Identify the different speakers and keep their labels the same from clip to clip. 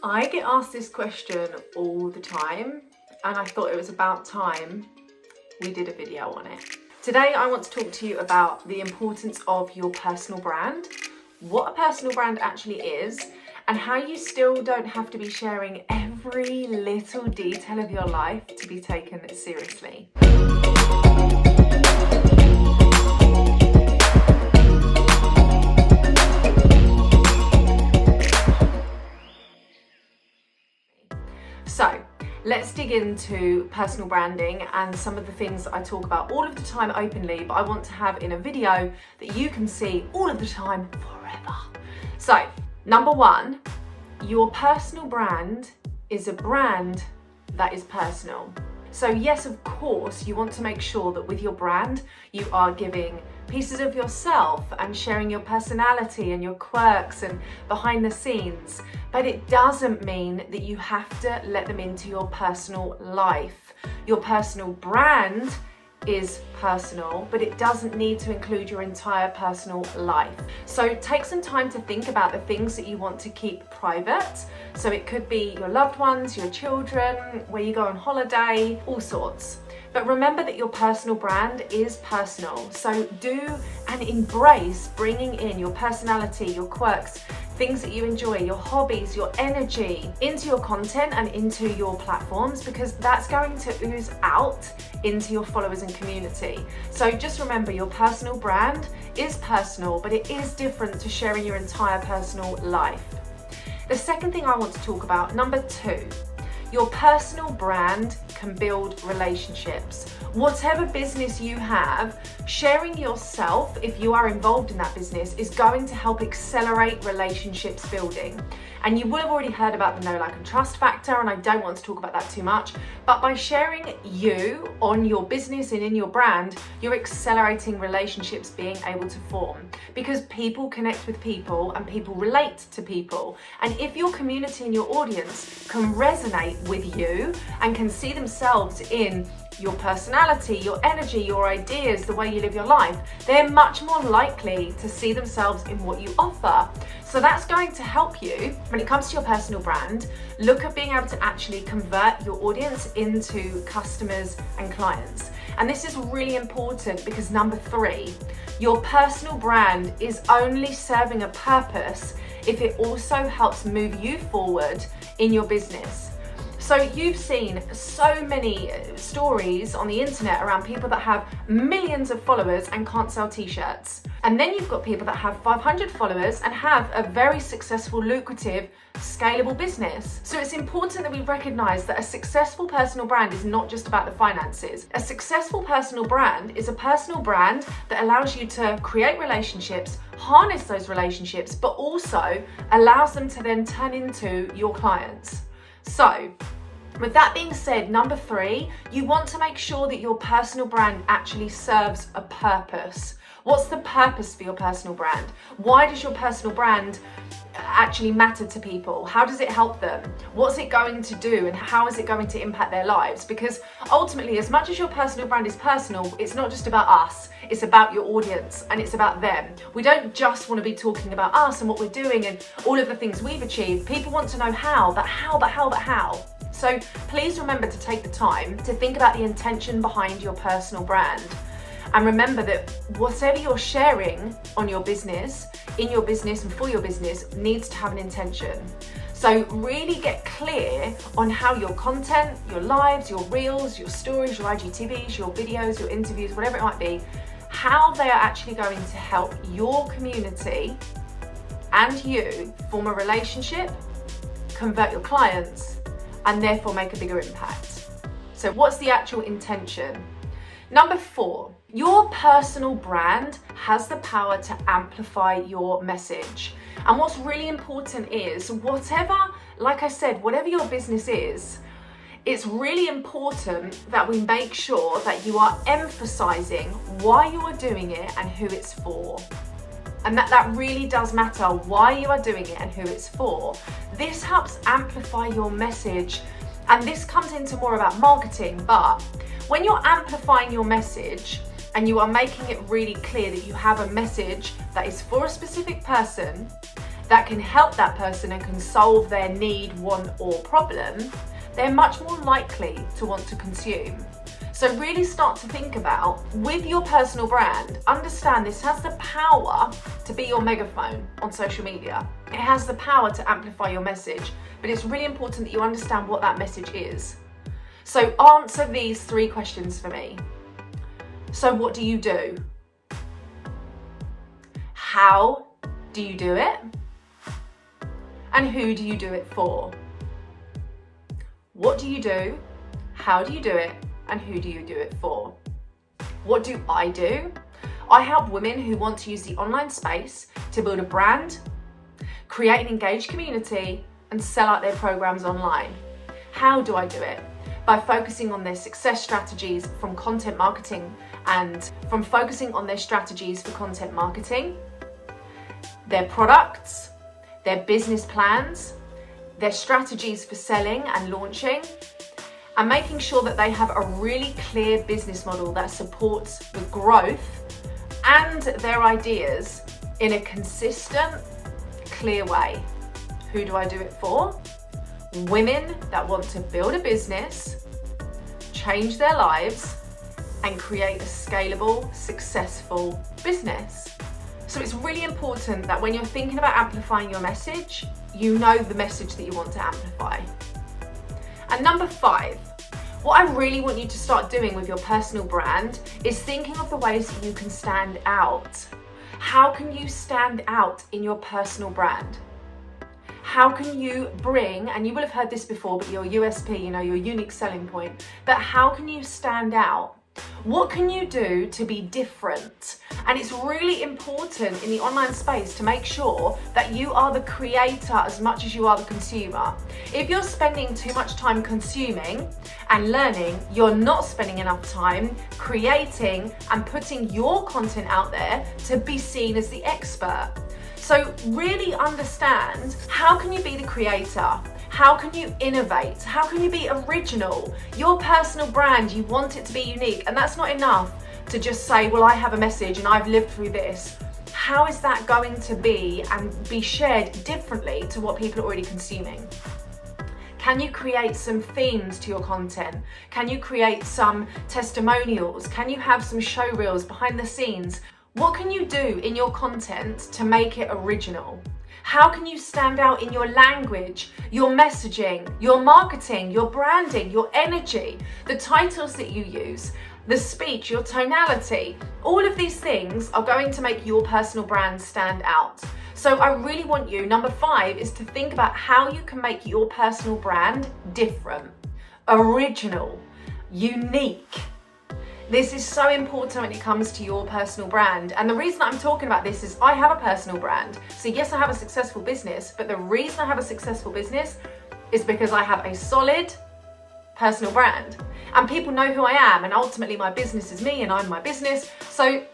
Speaker 1: I get asked this question all the time, and I thought it was about time we did a video on it. Today I want to talk to you about the importance of your personal brand, what a personal brand actually is, and how you still don't have to be sharing every little detail of your life to be taken seriously. So let's dig into personal branding and some of the things that I talk about all of the time openly, but I want to have in a video that you can see all of the time forever. So number one, your personal brand is a brand that is personal. So yes, of course, you want to make sure that with your brand, you are giving pieces of yourself and sharing your personality and your quirks and behind the scenes, but it doesn't mean that you have to let them into your personal life. Your personal brand is personal, but it doesn't need to include your entire personal life. So take some time to think about the things that you want to keep private. So it could be your loved ones, your children, where you go on holiday, all sorts. But remember that your personal brand is personal. So do and embrace bringing in your personality, your quirks, things that you enjoy, your hobbies, your energy into your content and into your platforms, because that's going to ooze out into your followers and community. So just remember, your personal brand is personal, but it is different to sharing your entire personal life. The second thing I want to talk about, number two, your personal brand can build relationships. Whatever business you have, sharing yourself, if you are involved in that business, is going to help accelerate relationships building. And you will have already heard about the know, like, and trust factor, and I don't want to talk about that too much, but by sharing you on your business and in your brand, you're accelerating relationships being able to form, because people connect with people and people relate to people. And if your community and your audience can resonate with you and can see themselves in your personality, your energy, your ideas, the way you live your life, they're much more likely to see themselves in what you offer. So that's going to help you when it comes to your personal brand. Look at being able to actually convert your audience into customers and clients. And this is really important because number three, your personal brand is only serving a purpose if it also helps move you forward in your business. So you've seen so many stories on the internet around people that have millions of followers and can't sell t-shirts. And then you've got people that have 500 followers and have a very successful, lucrative, scalable business. So it's important that we recognize that a successful personal brand is not just about the finances. A successful personal brand is a personal brand that allows you to create relationships, harness those relationships, but also allows them to then turn into your clients. So, with that being said, number three, you want to make sure that your personal brand actually serves a purpose. What's the purpose for your personal brand? Why does your personal brand actually matter to people? How does it help them? What's it going to do, and how is it going to impact their lives? Because ultimately, as much as your personal brand is personal, it's not just about us, it's about your audience and it's about them. We don't just want to be talking about us and what we're doing and all of the things we've achieved. People want to know how. So please remember to take the time to think about the intention behind your personal brand. And remember that whatever you're sharing on your business, in your business and for your business, needs to have an intention. So really get clear on how your content, your lives, your reels, your stories, your IGTVs, your videos, your interviews, whatever it might be, how they are actually going to help your community and you form a relationship, convert your clients, and therefore make a bigger impact. So what's the actual intention? Number four, your personal brand has the power to amplify your message. And what's really important is whatever your business is, it's really important that we make sure that you are emphasizing why you are doing it and who it's for. And that really does matter, why you are doing it and who it's for. This helps amplify your message, and this comes into more about marketing, but when you're amplifying your message and you are making it really clear that you have a message that is for a specific person, that can help that person and can solve their need, want, or problem, they're much more likely to want to consume. So really start to think about, with your personal brand, understand this has the power to be your megaphone on social media. It has the power to amplify your message, but it's really important that you understand what that message is. So answer these 3 questions for me. So what do you do? How do you do it? And who do you do it for? What do you do? How do you do it? And who do you do it for? What do? I help women who want to use the online space to build a brand, create an engaged community, and sell out their programs online. How do I do it? By focusing on their success strategies from content marketing and from focusing on their strategies for content marketing, their products, their business plans, their strategies for selling and launching, and making sure that they have a really clear business model that supports the growth and their ideas in a consistent, clear way. Who do I do it for? Women that want to build a business, change their lives, and create a scalable, successful business. So it's really important that when you're thinking about amplifying your message, you know the message that you want to amplify. And number 5, what I really want you to start doing with your personal brand is thinking of the ways that you can stand out. How can you stand out in your personal brand? How can you bring, and you will have heard this before, but your USP, your unique selling point, but how can you stand out? What can you do to be different? And it's really important in the online space to make sure that you are the creator as much as you are the consumer. If you're spending too much time consuming and learning, you're not spending enough time creating and putting your content out there to be seen as the expert. So really understand, how can you be the creator? How can you innovate? How can you be original? Your personal brand, you want it to be unique, and that's not enough to just say, well, I have a message and I've lived through this. How is that going to be and be shared differently to what people are already consuming? Can you create some themes to your content? Can you create some testimonials? Can you have some show reels behind the scenes? What can you do in your content to make it original? How can you stand out in your language, your messaging, your marketing, your branding, your energy, the titles that you use, the speech, your tonality? All of these things are going to make your personal brand stand out. So I really want you, number 5, is to think about how you can make your personal brand different, original, unique. This is so important when it comes to your personal brand. And the reason I'm talking about this is I have a personal brand. So yes, I have a successful business, but the reason I have a successful business is because I have a solid personal brand. And people know who I am, and ultimately my business is me and I'm my business. So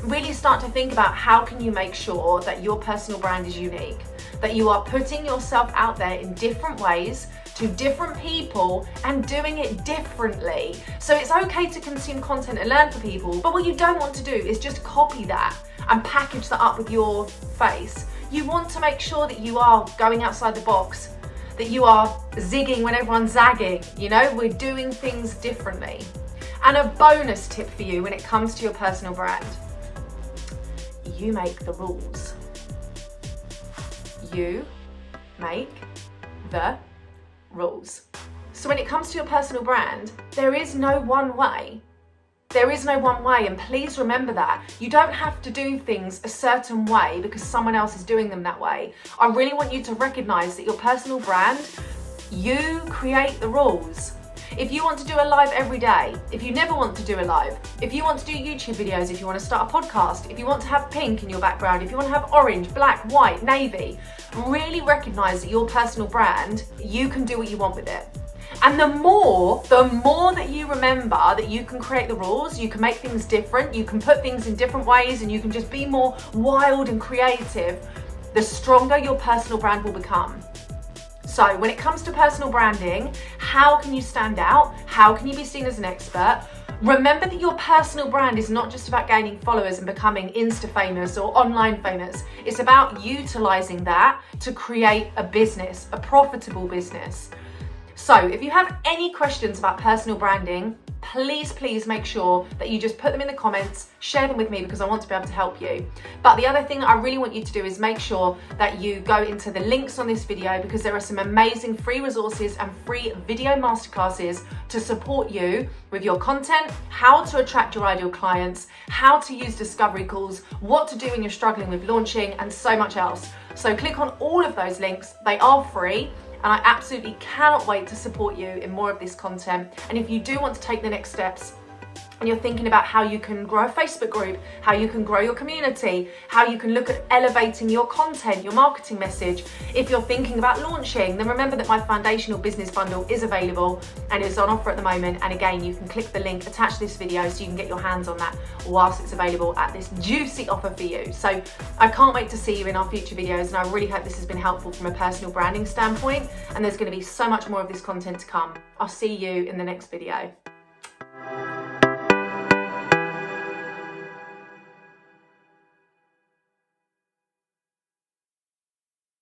Speaker 1: really start to think about how can you make sure that your personal brand is unique, that you are putting yourself out there in different ways to different people and doing it differently. So it's okay to consume content and learn from people, but what you don't want to do is just copy that and package that up with your face. You want to make sure that you are going outside the box, that you are zigging when everyone's zagging. We're doing things differently. And a bonus tip for you when it comes to your personal brand: you make the rules. You make the rules. So when it comes to your personal brand, there is no one way. There is no one way, and please remember that. You don't have to do things a certain way because someone else is doing them that way. I really want you to recognize that your personal brand, you create the rules. If you want to do a live every day, if you never want to do a live, if you want to do YouTube videos, if you want to start a podcast, if you want to have pink in your background, if you want to have orange, black, white, navy, really recognize that your personal brand, you can do what you want with it. And the more that you remember that you can create the rules, you can make things different, you can put things in different ways, and you can just be more wild and creative, the stronger your personal brand will become. So when it comes to personal branding, how can you stand out? How can you be seen as an expert? Remember that your personal brand is not just about gaining followers and becoming Insta famous or online famous. It's about utilizing that to create a business, a profitable business. So if you have any questions about personal branding, please make sure that you just put them in the comments, share them with me, because I want to be able to help you. But the other thing that I really want you to do is make sure that you go into the links on this video, because there are some amazing free resources and free video masterclasses to support you with your content, how to attract your ideal clients, how to use discovery calls, what to do when you're struggling with launching, and so much else. So click on all of those links. They are free. And I absolutely cannot wait to support you in more of this content. And if you do want to take the next steps and you're thinking about how you can grow a Facebook group, how you can grow your community, how you can look at elevating your content, your marketing message, if you're thinking about launching, then remember that my foundational business bundle is available and is on offer at the moment. And again, you can click the link attached to this video so you can get your hands on that whilst it's available at this juicy offer for you. So I can't wait to see you in our future videos, and I really hope this has been helpful from a personal branding standpoint, and there's going to be so much more of this content to come. I'll see you in the next video.